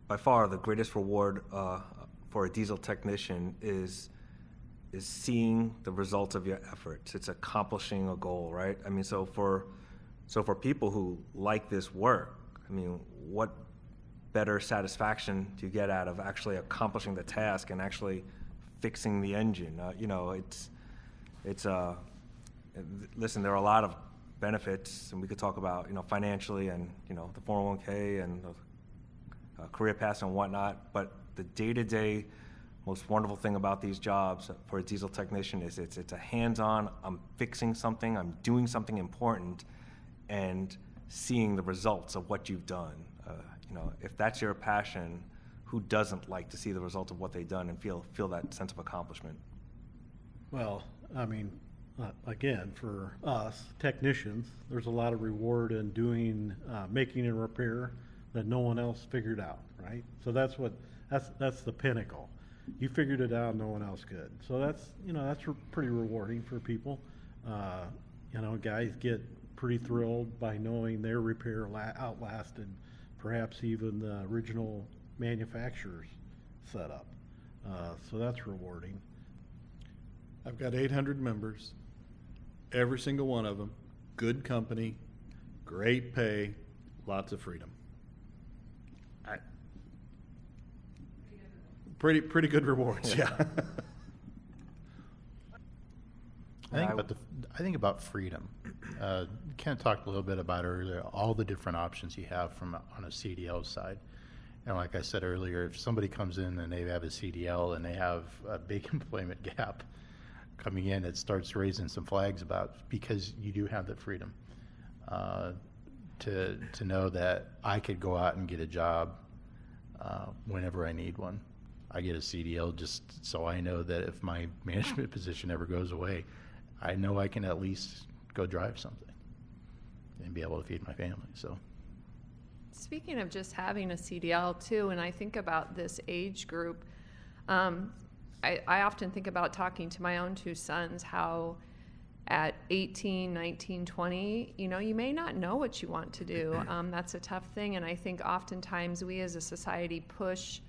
by far the greatest reward for a diesel technician is seeing the results of your efforts. It's accomplishing a goal, right? I mean, so for people who like this work, I mean, what better satisfaction do you get out of actually accomplishing the task and actually fixing the engine? Listen, there are a lot of benefits, and we could talk about, financially and, the 401k and the career paths and whatnot, but the day-to-day most wonderful thing about these jobs for a diesel technician is it's a hands-on, I'm fixing something, I'm doing something important, and seeing the results of what you've done. If that's your passion, who doesn't like to see the results of what they've done and feel that sense of accomplishment? Well, I mean, again, for us technicians, there's a lot of reward in doing, making a repair that no one else figured out, right? So that's the pinnacle. You figured it out, no one else could. So that's pretty rewarding for people. Guys get pretty thrilled by knowing their repair outlasted perhaps even the original manufacturer's setup. So that's rewarding. I've got 800 members, every single one of them, good company, great pay, lots of freedom. Pretty good rewards, yeah. I think about freedom. Ken talked a little bit about earlier, all the different options you have on a CDL side. And like I said earlier, if somebody comes in and they have a CDL and they have a big employment gap coming in, it starts raising some flags because you do have the freedom to know that I could go out and get a job whenever I need one. I get a CDL just so I know that if my management position ever goes away, I know I can at least go drive something and be able to feed my family. So, speaking of just having a CDL too, and I think about this age group, I often think about talking to my own two sons, how at 18, 19, 20, you may not know what you want to do. That's a tough thing, and I think oftentimes we as a society push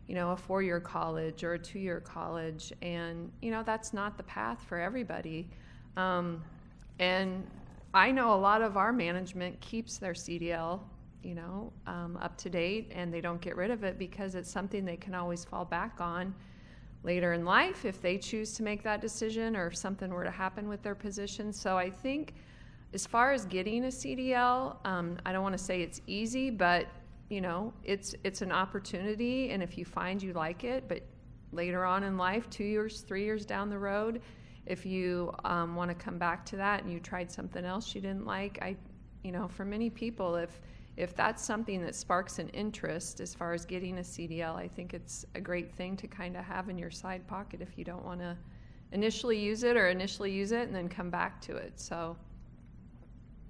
a 4-year college or a 2-year college, and that's not the path for everybody. And I know a lot of our management keeps their CDL up to date, and they don't get rid of it because it's something they can always fall back on later in life if they choose to make that decision or if something were to happen with their position. So I think as far as getting a CDL, I don't want to say it's easy, but it's an opportunity, and if you find you like it, but later on in life, 2 years, 3 years down the road, if you want to come back to that and you tried something else you didn't like, for many people, if that's something that sparks an interest as far as getting a CDL, I think it's a great thing to kind of have in your side pocket if you don't want to initially use it and then come back to it. So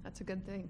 that's a good thing.